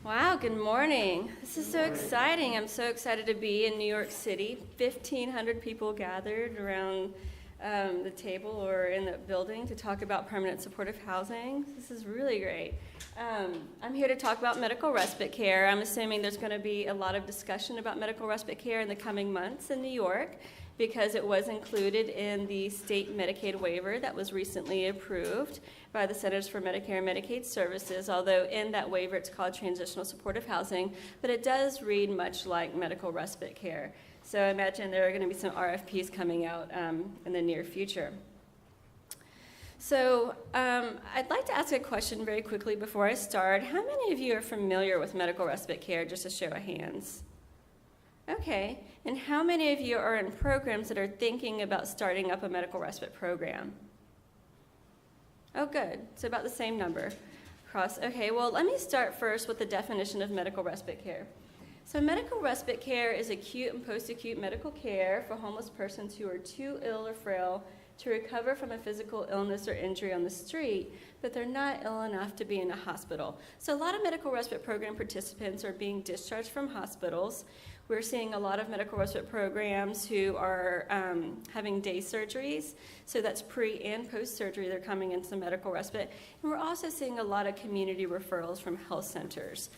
Wow, good morning. This is so exciting. I'm so excited to be in New York City. 1,500 people gathered around the table or in the building to talk about permanent supportive housing. This is really great. I'm here to talk about medical respite care. I'm assuming there's going to be a lot of discussion about medical respite care in the coming months in New York because it was included in the state Medicaid waiver that was recently approved by the Centers for Medicare and Medicaid Services, although in that waiver it's called transitional supportive housing, but it does read much like medical respite care. So I imagine there are going to be some RFPs coming out in the near future. So I'd like to ask a question very quickly before I start. How many of you are familiar with medical respite care, just a show of hands? Okay, and how many of you are in programs that are thinking about starting up a medical respite program? Oh, good. So about the same number. Okay, well, let me start first with the definition of medical respite care. So medical respite care is acute and post-acute medical care for homeless persons who are too ill or frail to recover from a physical illness or injury on the street, but they're not ill enough to be in a hospital. So a lot of medical respite program participants are being discharged from hospitals. We're seeing a lot of medical respite programs who are having day surgeries. So that's pre and post surgery, they're coming into medical respite. And we're also seeing a lot of community referrals from health centers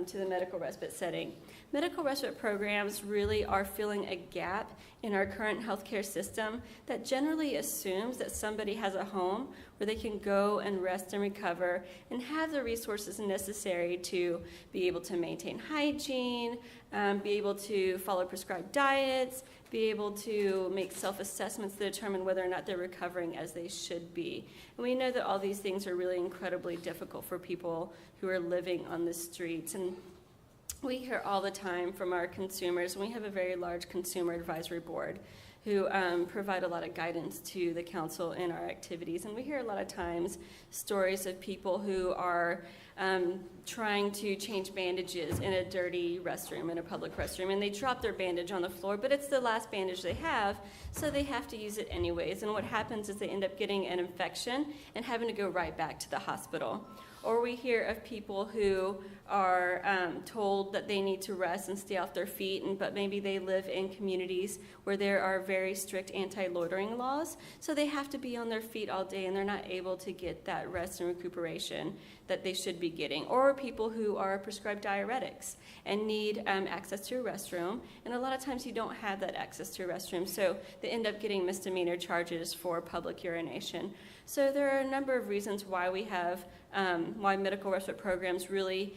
to the medical respite setting. Medical respite programs really are filling a gap in our current healthcare system that generally assumes that somebody has a home where they can go and rest and recover and have the resources necessary to be able to maintain hygiene, be able to follow prescribed diets, be able to make self-assessments to determine whether or not they're recovering as they should be. And we know that all these things are really incredibly difficult for people who are living on the streets. And we hear all the time from our consumers, and we have a very large consumer advisory board who provide a lot of guidance to the council in our activities. And we hear a lot of times stories of people who are trying to change bandages in a dirty restroom, in a public restroom, and they drop their bandage on the floor, but it's the last bandage they have, so they have to use it anyways. And what happens is they end up getting an infection and having to go right back to the hospital. Or we hear of people who are told that they need to rest and stay off their feet, but maybe they live in communities where there are very strict anti-loitering laws, so they have to be on their feet all day and they're not able to get that rest and recuperation that they should be getting. Or people who are prescribed diuretics and need access to a restroom, and a lot of times you don't have that access to a restroom, so they end up getting misdemeanor charges for public urination. So there are a number of reasons why we have why medical respite programs really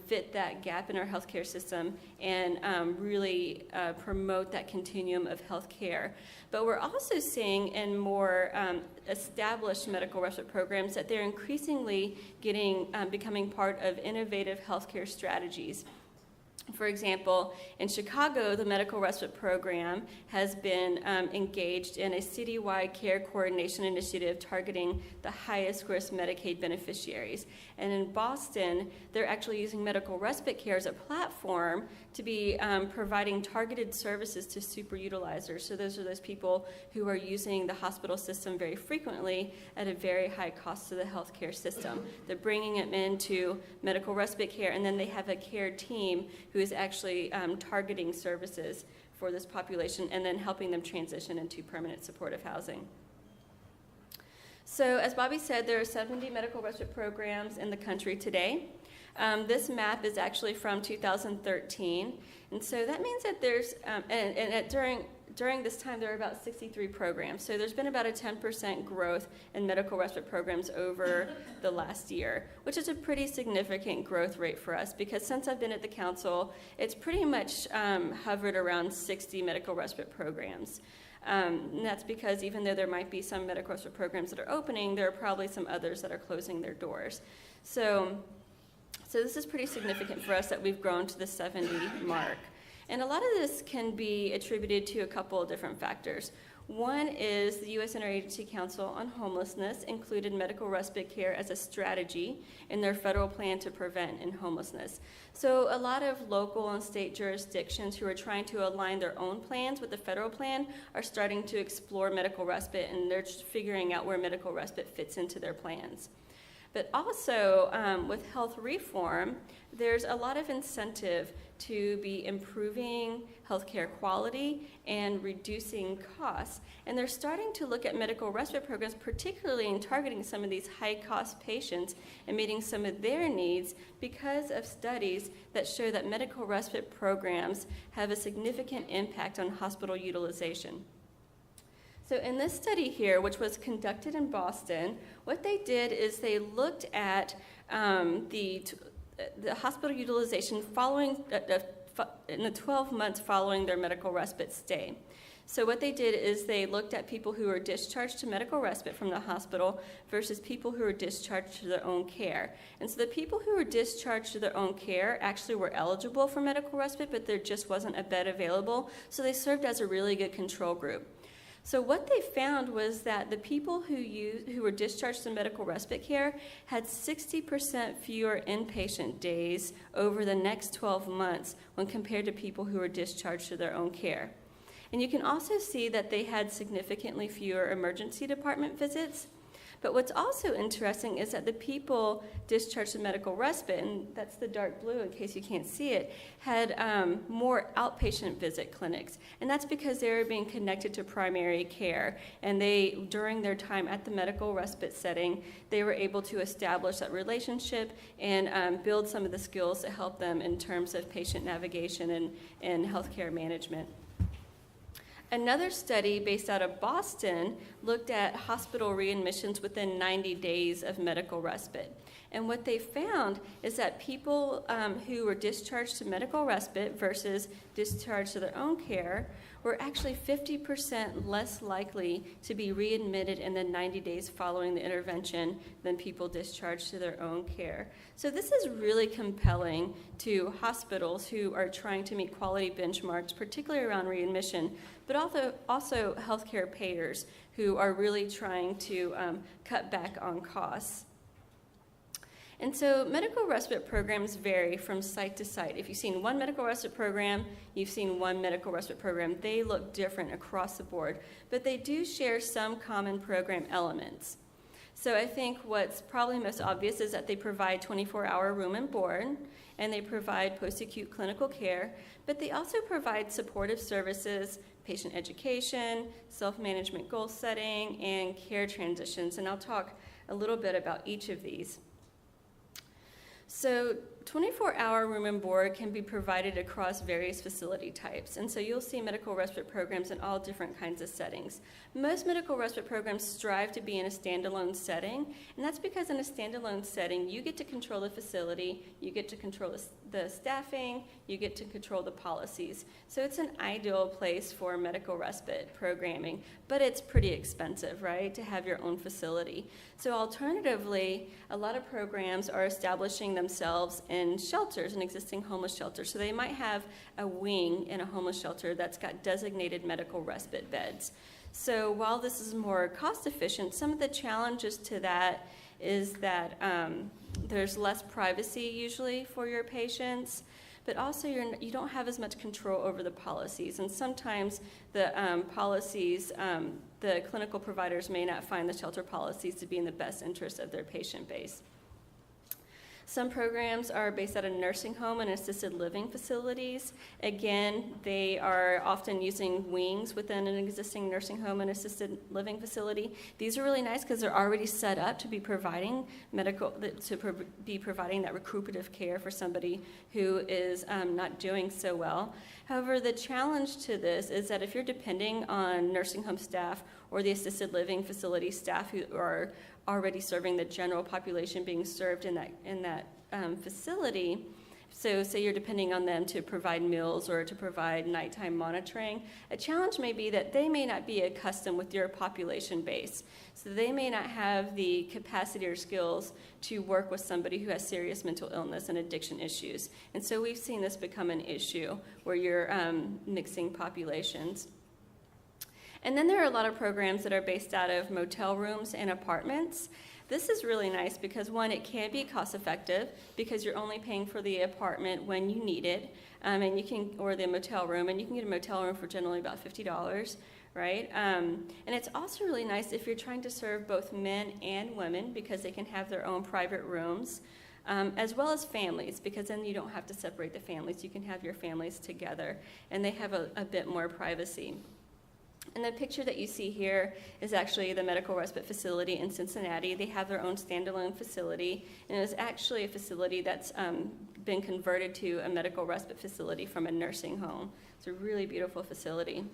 fit that gap in our healthcare system and really promote that continuum of healthcare. But we're also seeing in more established medical respite programs that they're increasingly becoming part of innovative healthcare strategies. For example, in Chicago, the medical respite program has been engaged in a citywide care coordination initiative targeting the highest risk Medicaid beneficiaries. And in Boston, they're actually using medical respite care as a platform to be providing targeted services to superutilizers. So those are those people who are using the hospital system very frequently at a very high cost to the healthcare system. They're bringing them into medical respite care, and then they have a care team who is actually targeting services for this population and then helping them transition into permanent supportive housing. So as Bobby said, there are 70 medical respite programs in the country today. This map is actually from 2013, and so that means that there's, during this time, there are about 63 programs. So there's been about a 10% growth in medical respite programs over the last year, which is a pretty significant growth rate for us because since I've been at the council, it's pretty much hovered around 60 medical respite programs. And that's because even though there might be some medical respite programs that are opening, there are probably some others that are closing their doors. So this is pretty significant for us that we've grown to the 70 mark. And a lot of this can be attributed to a couple of different factors. One is the U.S. Interagency Council on Homelessness included medical respite care as a strategy in their federal plan to prevent homelessness. So a lot of local and state jurisdictions who are trying to align their own plans with the federal plan are starting to explore medical respite, and they're figuring out where medical respite fits into their plans. But also, with health reform, there's a lot of incentive to be improving healthcare quality and reducing costs. And they're starting to look at medical respite programs, particularly in targeting some of these high-cost patients and meeting some of their needs because of studies that show that medical respite programs have a significant impact on hospital utilization. So in this study here, which was conducted in Boston, what they did is they looked at the hospital utilization following in the 12 months following their medical respite stay. So what they did is they looked at people who were discharged to medical respite from the hospital versus people who were discharged to their own care. And so the people who were discharged to their own care actually were eligible for medical respite, but there just wasn't a bed available, so they served as a really good control group. So what they found was that the people who were discharged to medical respite care had 60% fewer inpatient days over the next 12 months when compared to people who were discharged to their own care. And you can also see that they had significantly fewer emergency department visits. But what's also interesting is that the people discharged to medical respite, and that's the dark blue in case you can't see it, had more outpatient visit clinics. And that's because they were being connected to primary care. And they, during their time at the medical respite setting, they were able to establish that relationship and build some of the skills that help them in terms of patient navigation and healthcare management. Another study based out of Boston looked at hospital readmissions within 90 days of medical respite. And what they found is that people who were discharged to medical respite versus discharged to their own care were actually 50% less likely to be readmitted in the 90 days following the intervention than people discharged to their own care. So this is really compelling to hospitals who are trying to meet quality benchmarks, particularly around readmission, but also healthcare payers who are really trying to cut back on costs. And so medical respite programs vary from site to site. If you've seen one medical respite program, you've seen one medical respite program. They look different across the board, but they do share some common program elements. So I think what's probably most obvious is that they provide 24-hour room and board, and they provide post-acute clinical care, but they also provide supportive services, patient education, self-management goal setting, and care transitions. And I'll talk a little bit about each of these. So 24-hour room and board can be provided across various facility types, and so you'll see medical respite programs in all different kinds of settings. Most medical respite programs strive to be in a standalone setting, and that's because in a standalone setting, you get to control the facility, you get to control the staffing, you get to control the policies. So it's an ideal place for medical respite programming, but it's pretty expensive, right, to have your own facility. So alternatively, a lot of programs are establishing themselves in shelters, in existing homeless shelters. So they might have a wing in a homeless shelter that's got designated medical respite beds. So while this is more cost efficient, some of the challenges to that is that there's less privacy usually for your patients, but also you don't have as much control over the policies. And sometimes the policies, the clinical providers may not find the shelter policies to be in the best interest of their patient base. Some programs are based out of nursing home and assisted living facilities. Again, they are often using wings within an existing nursing home and assisted living facility. These are really nice because they're already set up to be providing providing that recuperative care for somebody who is not doing so well. However, the challenge to this is that if you're depending on nursing home staff or the assisted living facility staff who are already serving the general population being served in that facility, so say you're depending on them to provide meals or to provide nighttime monitoring, a challenge may be that they may not be accustomed with your population base. So they may not have the capacity or skills to work with somebody who has serious mental illness and addiction issues. And so we've seen this become an issue where you're mixing populations. And then there are a lot of programs that are based out of motel rooms and apartments. This is really nice because, one, it can be cost effective because you're only paying for the apartment when you need it, and you can, or the motel room, and you can get a motel room for generally about $50 right? And it's also really nice if you're trying to serve both men and women because they can have their own private rooms, as well as families, because then you don't have to separate the families. You can have your families together, and they have a bit more privacy. And the picture that you see here is actually the medical respite facility in Cincinnati. They have their own standalone facility, and it is actually a facility that's been converted to a medical respite facility from a nursing home. It's a really beautiful facility.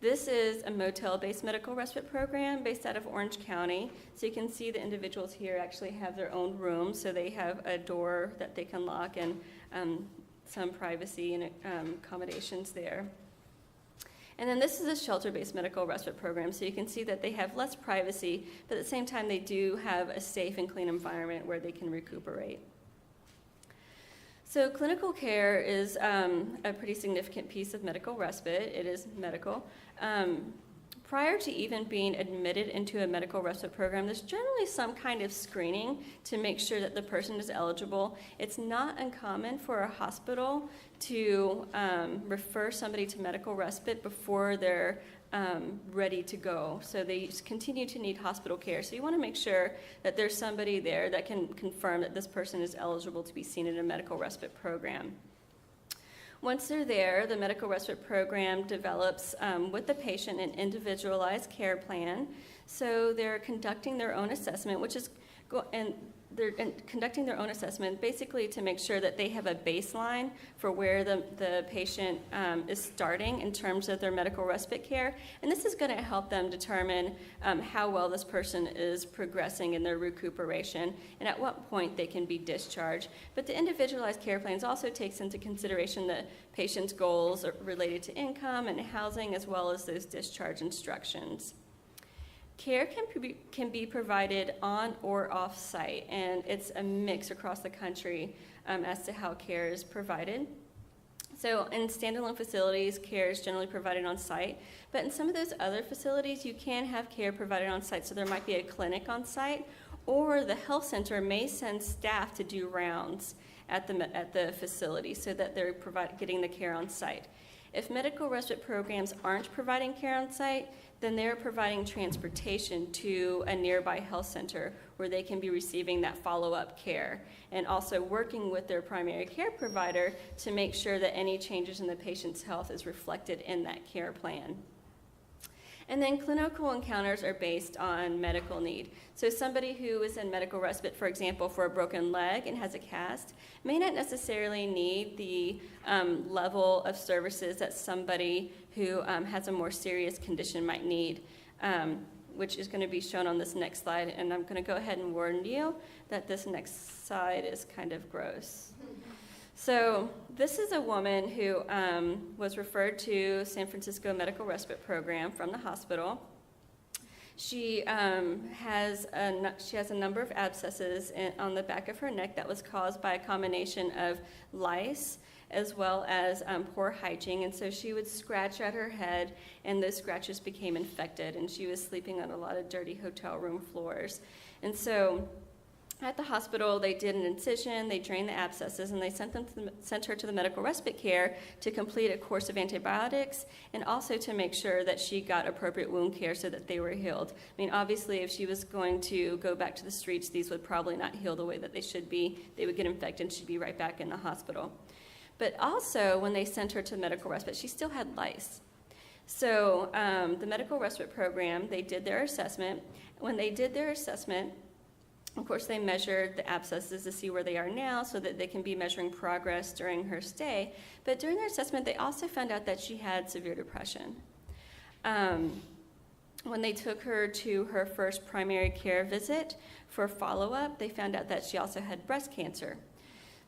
This is a motel-based medical respite program based out of Orange County. So you can see the individuals here actually have their own room, so they have a door that they can lock and some privacy and accommodations there. And then this is a shelter-based medical respite program, so you can see that they have less privacy, but at the same time they do have a safe and clean environment where they can recuperate. So clinical care is a pretty significant piece of medical respite. It is medical. Prior to even being admitted into a medical respite program, there's generally some kind of screening to make sure that the person is eligible. It's not uncommon for a hospital to refer somebody to medical respite before they're ready to go. So they continue to need hospital care. So you want to make sure that there's somebody there that can confirm that this person is eligible to be seen in a medical respite program. Once they're there, the medical respite program develops with the patient an individualized care plan. So they're conducting their own assessment, they're conducting their own assessment basically to make sure that they have a baseline for where the patient is starting in terms of their medical respite care. And this is going to help them determine how well this person is progressing in their recuperation and at what point they can be discharged. But the individualized care plans also takes into consideration the patient's goals related to income and housing, as well as those discharge instructions. Care can be provided on or off site, and it's a mix across the country as to how care is provided. So in standalone facilities, care is generally provided on site, but in some of those other facilities, you can have care provided on site. So there might be a clinic on site, or the health center may send staff to do rounds at the facility so that they're getting the care on site. If medical respite programs aren't providing care on site, then they're providing transportation to a nearby health center where they can be receiving that follow-up care, and also working with their primary care provider to make sure that any changes in the patient's health is reflected in that care plan. And then clinical encounters are based on medical need. So somebody who is in medical respite, for example, for a broken leg and has a cast, may not necessarily need the level of services that somebody who has a more serious condition might need, which is going to be shown on this next slide. And I'm going to go ahead and warn you that this next slide is kind of gross. So this is a woman who was referred to San Francisco Medical Respite Program from the hospital. She has a number of abscesses on the back of her neck that was caused by a combination of lice as well as poor hygiene. And so she would scratch at her head, and those scratches became infected, and she was sleeping on a lot of dirty hotel room floors. And so at the hospital, they did an incision, they drained the abscesses, and they sent her to the medical respite care to complete a course of antibiotics, and also to make sure that she got appropriate wound care so that they were healed. I mean, obviously, if she was going to go back to the streets, these would probably not heal the way that they should be. They would get infected, and she'd be right back in the hospital. But also, when they sent her to medical respite, she still had lice. So the medical respite program, they did their assessment. When they did their assessment, of course, they measured the abscesses to see where they are now so that they can be measuring progress during her stay. But during their assessment, they also found out that she had severe depression. When they took her to her first primary care visit for follow-up, they found out that she also had breast cancer.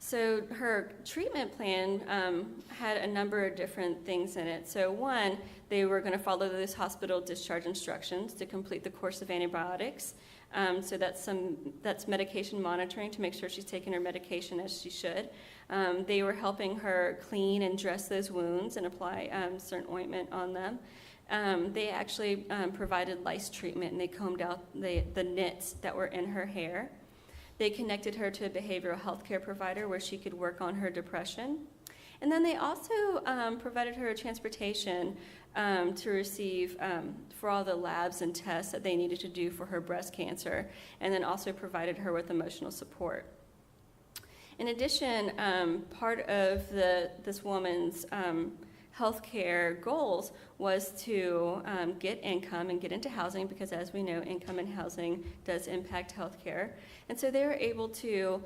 So her treatment plan had a number of different things in it. So one, they were going to follow those hospital discharge instructions to complete the course of antibiotics. So that's medication monitoring to make sure she's taking her medication as she should. They were helping her clean and dress those wounds and apply certain ointment on them. They actually provided lice treatment, and they combed out the nits that were in her hair. They connected her to a behavioral health care provider where she could work on her depression. And then they also provided her transportation to receive for all the labs and tests that they needed to do for her breast cancer, and then also provided her with emotional support. In addition, part of this woman's healthcare goals was to get income and get into housing, because as we know, income and housing does impact healthcare. And so they were able to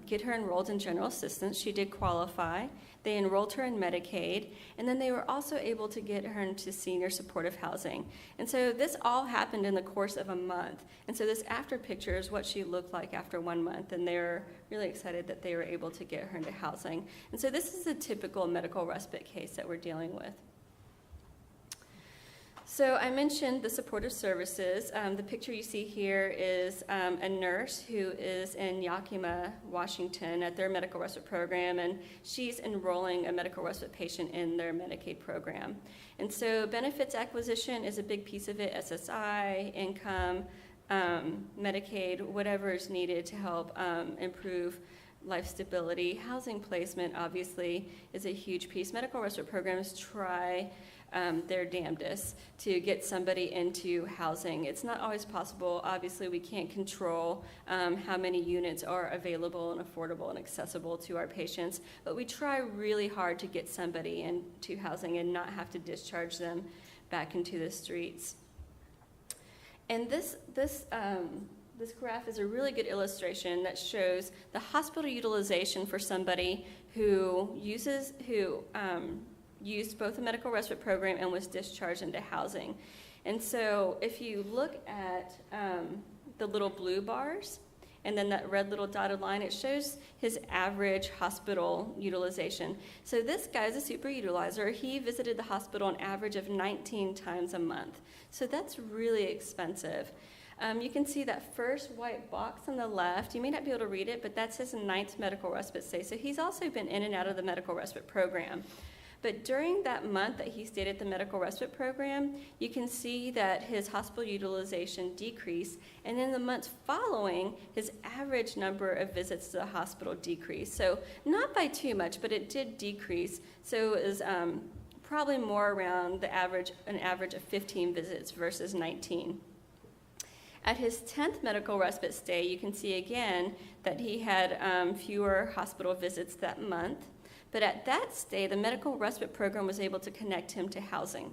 get her enrolled in general assistance. She did qualify. They enrolled her in Medicaid, and then they were also able to get her into senior supportive housing. And so this all happened in the course of a month. And so this after picture is what she looked like after 1 month, and they were really excited that they were able to get her into housing. And so this is a typical medical respite case that we're dealing with. So I mentioned the supportive services. The picture you see here is a nurse who is in Yakima, Washington at their medical respite program, and she's enrolling a medical respite patient in their Medicaid program. And so benefits acquisition is a big piece of it, SSI, income, Medicaid, whatever is needed to help improve life stability. Housing placement, obviously, is a huge piece. Medical respite programs try their damnedest to get somebody into housing. It's not always possible. Obviously, we can't control how many units are available and affordable and accessible to our patients, but we try really hard to get somebody into housing and not have to discharge them back into the streets. And this graph is a really good illustration that shows the hospital utilization for somebody who used both a medical respite program and was discharged into housing. And so if you look at the little blue bars and then that red little dotted line, it shows his average hospital utilization. So this guy's a super utilizer. He visited the hospital an average of 19 times a month. So that's really expensive. You can see that first white box on the left. You may not be able to read it, but that's his 9th medical respite stay. So he's also been in and out of the medical respite program. But during that month that he stayed at the medical respite program, you can see that his hospital utilization decreased, and in the months following, his average number of visits to the hospital decreased. So not by too much, but it did decrease. So it was probably more around an average of 15 visits versus 19. At his 10th medical respite stay, you can see again that he had fewer hospital visits that month. But at that stay, the medical respite program was able to connect him to housing.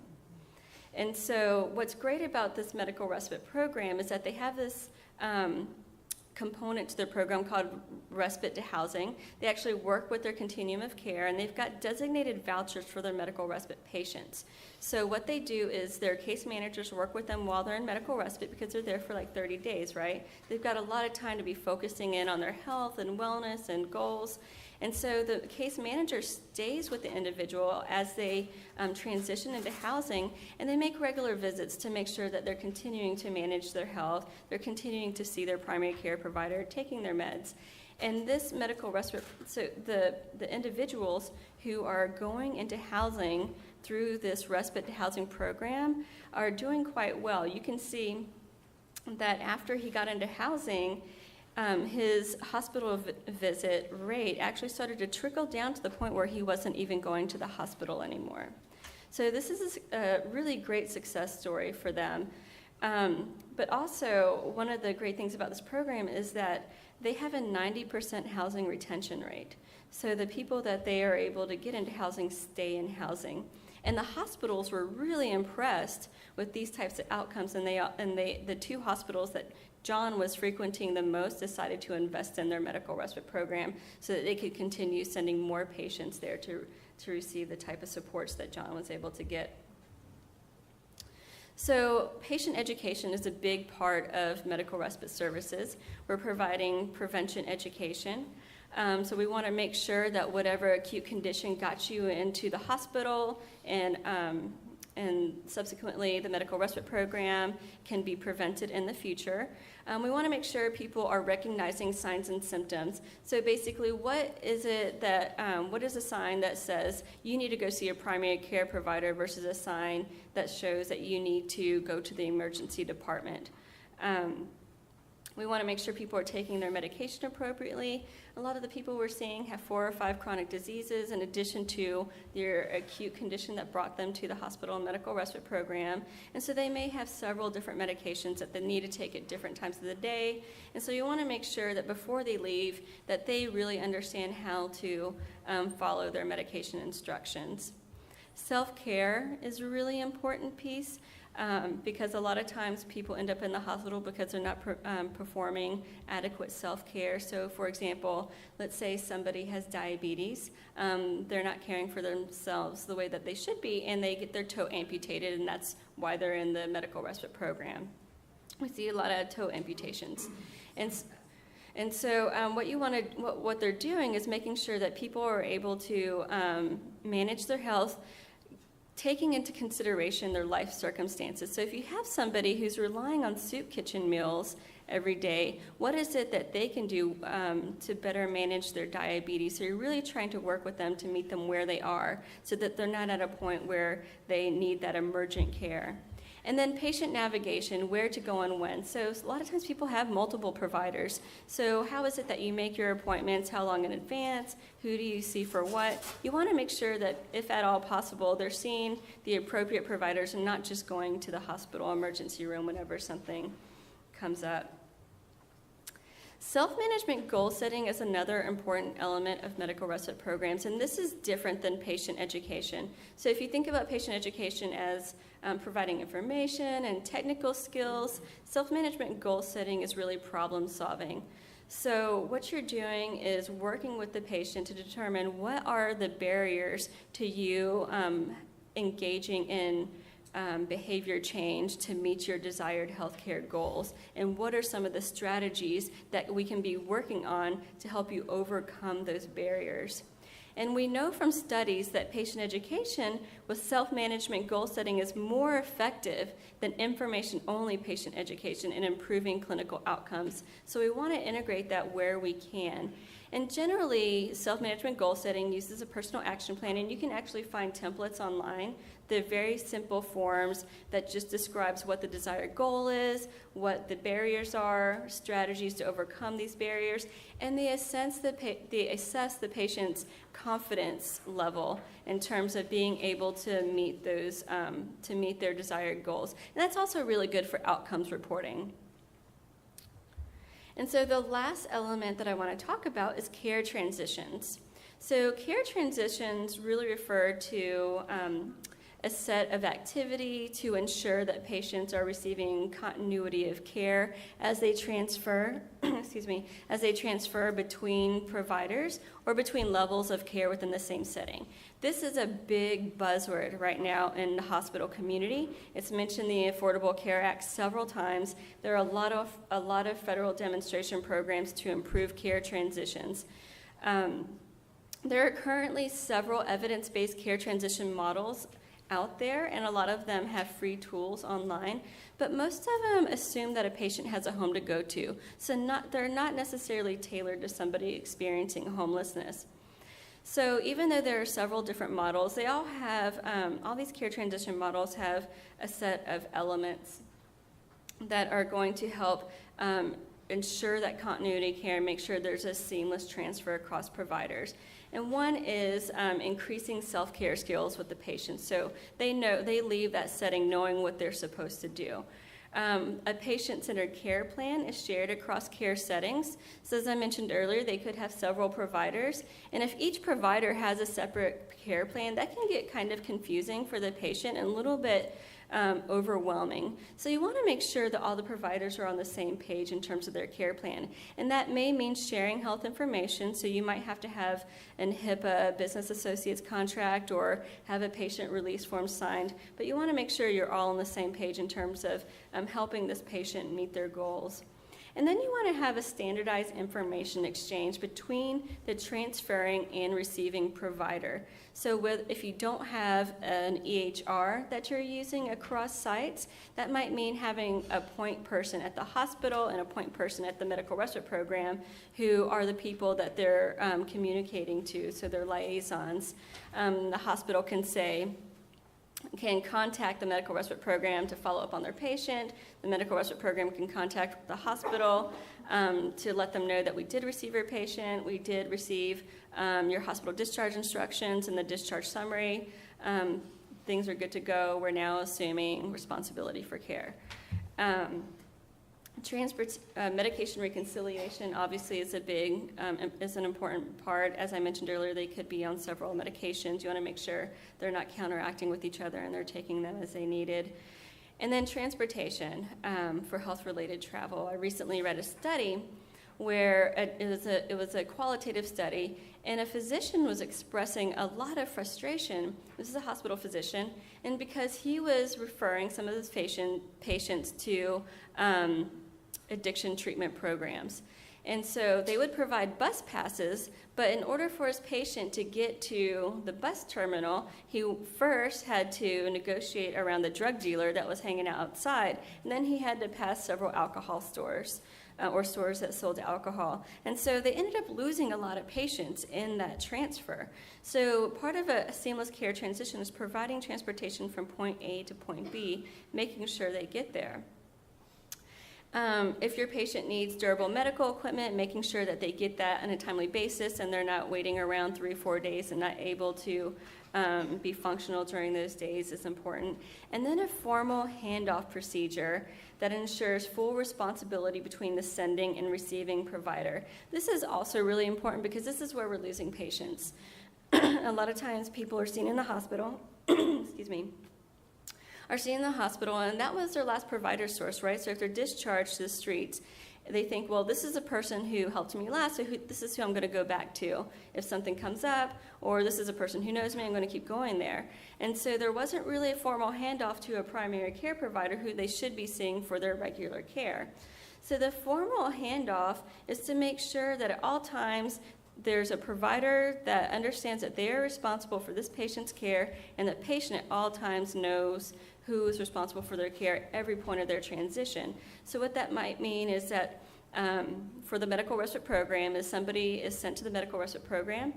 And so what's great about this medical respite program is that they have this component to their program called Respite to Housing. They actually work with their continuum of care, and they've got designated vouchers for their medical respite patients. So what they do is their case managers work with them while they're in medical respite, because they're there for like 30 days, right? They've got a lot of time to be focusing in on their health and wellness and goals. And so the case manager stays with the individual as they transition into housing, and they make regular visits to make sure that they're continuing to manage their health, they're continuing to see their primary care provider, taking their meds. And this medical respite, so the individuals who are going into housing through this respite to housing program are doing quite well. You can see that after he got into housing, his hospital visit rate actually started to trickle down to the point where he wasn't even going to the hospital anymore. So this is a really great success story for them. But also, one of the great things about this program is that they have a 90% housing retention rate. So the people that they are able to get into housing stay in housing. And the hospitals were really impressed with these types of outcomes, and the two hospitals that John was frequenting the most decided to invest in their medical respite program so that they could continue sending more patients there to receive the type of supports that John was able to get. So patient education is a big part of medical respite services. We're providing prevention education. So we want to make sure that whatever acute condition got you into the hospital and subsequently the medical respite program can be prevented in the future. We want to make sure people are recognizing signs and symptoms. So basically, what is a sign that says you need to go see a primary care provider versus a sign that shows that you need to go to the emergency department? We want to make sure people are taking their medication appropriately. A lot of the people we're seeing have 4 or 5 chronic diseases in addition to their acute condition that brought them to the hospital and medical respite program. And so they may have several different medications that they need to take at different times of the day. And so you want to make sure that before they leave that they really understand how to follow their medication instructions. Self-care is a really important piece. Because a lot of times people end up in the hospital because they're not performing adequate self-care. So for example, let's say somebody has diabetes, they're not caring for themselves the way that they should be, and they get their toe amputated, and that's why they're in the medical respite program. We see a lot of toe amputations. And so what they're doing is making sure that people are able to manage their health, taking into consideration their life circumstances. So if you have somebody who's relying on soup kitchen meals every day, what is it that they can do to better manage their diabetes? So you're really trying to work with them to meet them where they are so that they're not at a point where they need that emergent care. And then patient navigation, where to go and when. So a lot of times people have multiple providers. So how is it that you make your appointments? How long in advance? Who do you see for what? You want to make sure that, if at all possible, they're seeing the appropriate providers and not just going to the hospital emergency room whenever something comes up. Self-management goal setting is another important element of medical respite programs, and this is different than patient education. So if you think about patient education as providing information and technical skills, self-management goal setting is really problem solving. So what you're doing is working with the patient to determine what are the barriers to you engaging in behavior change to meet your desired healthcare goals, and what are some of the strategies that we can be working on to help you overcome those barriers. And we know from studies that patient education with self-management goal setting is more effective than information-only patient education in improving clinical outcomes. So we want to integrate that where we can. And generally, self-management goal setting uses a personal action plan, and you can actually find templates online. They're very simple forms that just describes what the desired goal is, what the barriers are, strategies to overcome these barriers, and they assess the patient's confidence level in terms of being able to meet those, to meet their desired goals. And that's also really good for outcomes reporting. And so the last element that I want to talk about is care transitions. So care transitions really refer to a set of activity to ensure that patients are receiving continuity of care as they transfer, as they transfer between providers or between levels of care within the same setting. This is a big buzzword right now in the hospital community. It's mentioned in the Affordable Care Act several times. There are a lot of federal demonstration programs to improve care transitions. There are currently several evidence-based care transition models out there, and a lot of them have free tools online, but most of them assume that a patient has a home to go to, so they're not necessarily tailored to somebody experiencing homelessness. So even though there are several different models, they all have, all these care transition models have a set of elements that are going to help ensure that continuity care and make sure there's a seamless transfer across providers. And one is increasing self-care skills with the patient. So they leave that setting knowing what they're supposed to do. A patient-centered care plan is shared across care settings. So as I mentioned earlier, they could have several providers. And if each provider has a separate care plan, that can get kind of confusing for the patient and a little bit overwhelming. So you want to make sure that all the providers are on the same page in terms of their care plan. And that may mean sharing health information, so you might have to have an HIPAA business associates contract or have a patient release form signed, but you want to make sure you're all on the same page in terms of helping this patient meet their goals. And then you want to have a standardized information exchange between the transferring and receiving provider. So if you don't have an EHR that you're using across sites, that might mean having a point person at the hospital and a point person at the medical respite program who are the people that they're communicating to, so they're liaisons. The hospital can say, can contact the medical respite program to follow up on their patient. The medical respite program can contact the hospital to let them know that we did receive your patient, we did receive your hospital discharge instructions and the discharge summary. Things are good to go. We're now assuming responsibility for care. Medication reconciliation obviously is is an important part. As I mentioned earlier, they could be on several medications. You want to make sure they're not counteracting with each other and they're taking them as they needed. And then transportation for health-related travel. I recently read a study where it was a qualitative study, and a physician was expressing a lot of frustration. This is a hospital physician, and because he was referring some of his patients to addiction treatment programs. And so they would provide bus passes, but in order for his patient to get to the bus terminal, he first had to negotiate around the drug dealer that was hanging out outside, and then he had to pass several alcohol stores or stores that sold alcohol. And so they ended up losing a lot of patients in that transfer. So part of a seamless care transition is providing transportation from point A to point B, making sure they get there. If your patient needs durable medical equipment, making sure that they get that on a timely basis and they're not waiting around 3-4 days and not able to be functional during those days is important. And then a formal handoff procedure that ensures full responsibility between the sending and receiving provider. This is also really important because this is where we're losing patients. A lot of times people are seen in the hospital, excuse me, are seen in the hospital, and that was their last provider source, right? So if they're discharged to the streets, they think, well, this is a person who helped me last, so this is who I'm going to go back to if something comes up, or this is a person who knows me, I'm going to keep going there. And so there wasn't really a formal handoff to a primary care provider who they should be seeing for their regular care. So the formal handoff is to make sure that at all times there's a provider that understands that they are responsible for this patient's care, and the patient at all times knows who is responsible for their care at every point of their transition. So what that might mean is that for the medical respite program, if somebody is sent to the medical respite program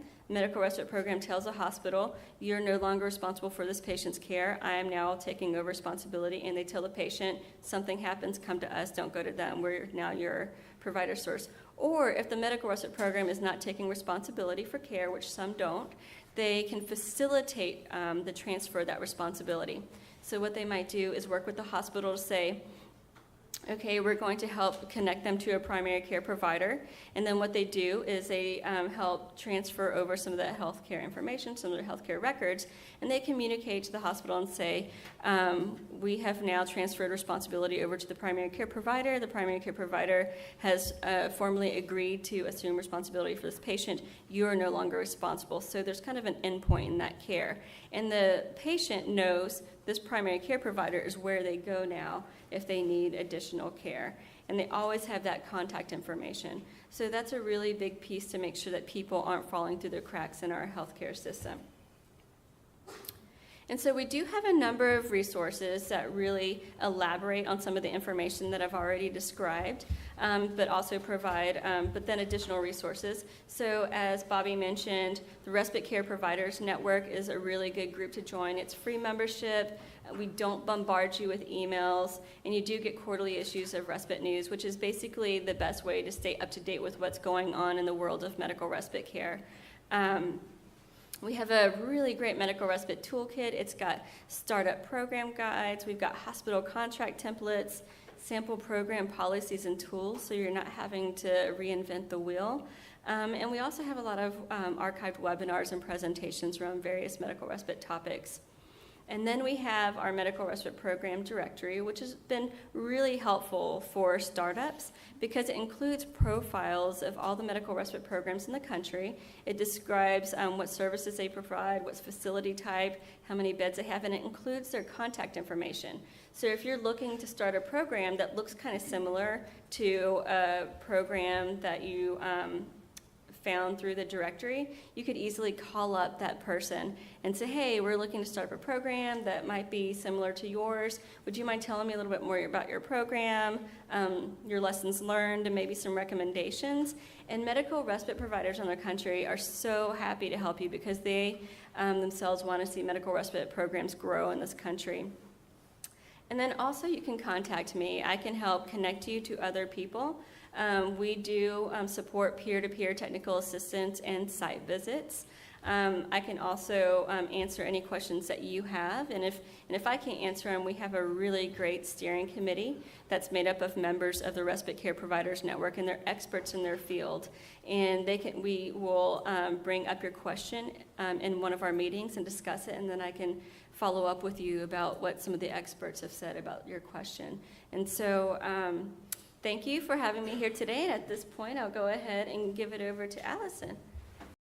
tells the hospital, you're no longer responsible for this patient's care, I am now taking over responsibility, and they tell the patient, something happens, come to us, don't go to them, we're now your provider source. Or if the medical respite program is not taking responsibility for care, which some don't, they can facilitate the transfer of that responsibility. So what they might do is work with the hospital to say, okay, we're going to help connect them to a primary care provider. And then what they do is they help transfer over some of the healthcare information, some of the healthcare records, and they communicate to the hospital and say, we have now transferred responsibility over to the primary care provider. The primary care provider has formally agreed to assume responsibility for this patient. You are no longer responsible. So there's kind of an endpoint in that care. And the patient knows this primary care provider is where they go now if they need additional care. And they always have that contact information. So that's a really big piece to make sure that people aren't falling through the cracks in our healthcare system. And so we do have a number of resources that really elaborate on some of the information that I've already described, but also provide, but then additional resources. So as Bobby mentioned, the Respite Care Providers Network is a really good group to join. It's free membership. We don't bombard you with emails, and you do get quarterly issues of Respite News, which is basically the best way to stay up to date with what's going on in the world of medical respite care. We have a really great medical respite toolkit. It's got startup program guides. We've got hospital contract templates, sample program policies and tools, so you're not having to reinvent the wheel. And we also have a lot of archived webinars and presentations around various medical respite topics. And then we have our medical respite program directory, which has been really helpful for startups because it includes profiles of all the medical respite programs in the country. It describes what services they provide, what's facility type, how many beds they have, and it includes their contact information. So if you're looking to start a program that looks kind of similar to a program that you found through the directory, you could easily call up that person and say, hey, we're looking to start up a program that might be similar to yours. Would you mind telling me a little bit more about your program, your lessons learned, and maybe some recommendations? And medical respite providers in our country are so happy to help you because they themselves want to see medical respite programs grow in this country. And then also you can contact me. I can help connect you to other people. We do support peer-to-peer technical assistance and site visits. I can also answer any questions that you have, and if I can't answer them, we have a really great steering committee that's made up of members of the Respite Care Providers Network, and they're experts in their field. And we will bring up your question in one of our meetings and discuss it, and then I can follow up with you about what some of the experts have said about your question. And so thank you for having me here today, and at this point I'll go ahead and give it over to Allison.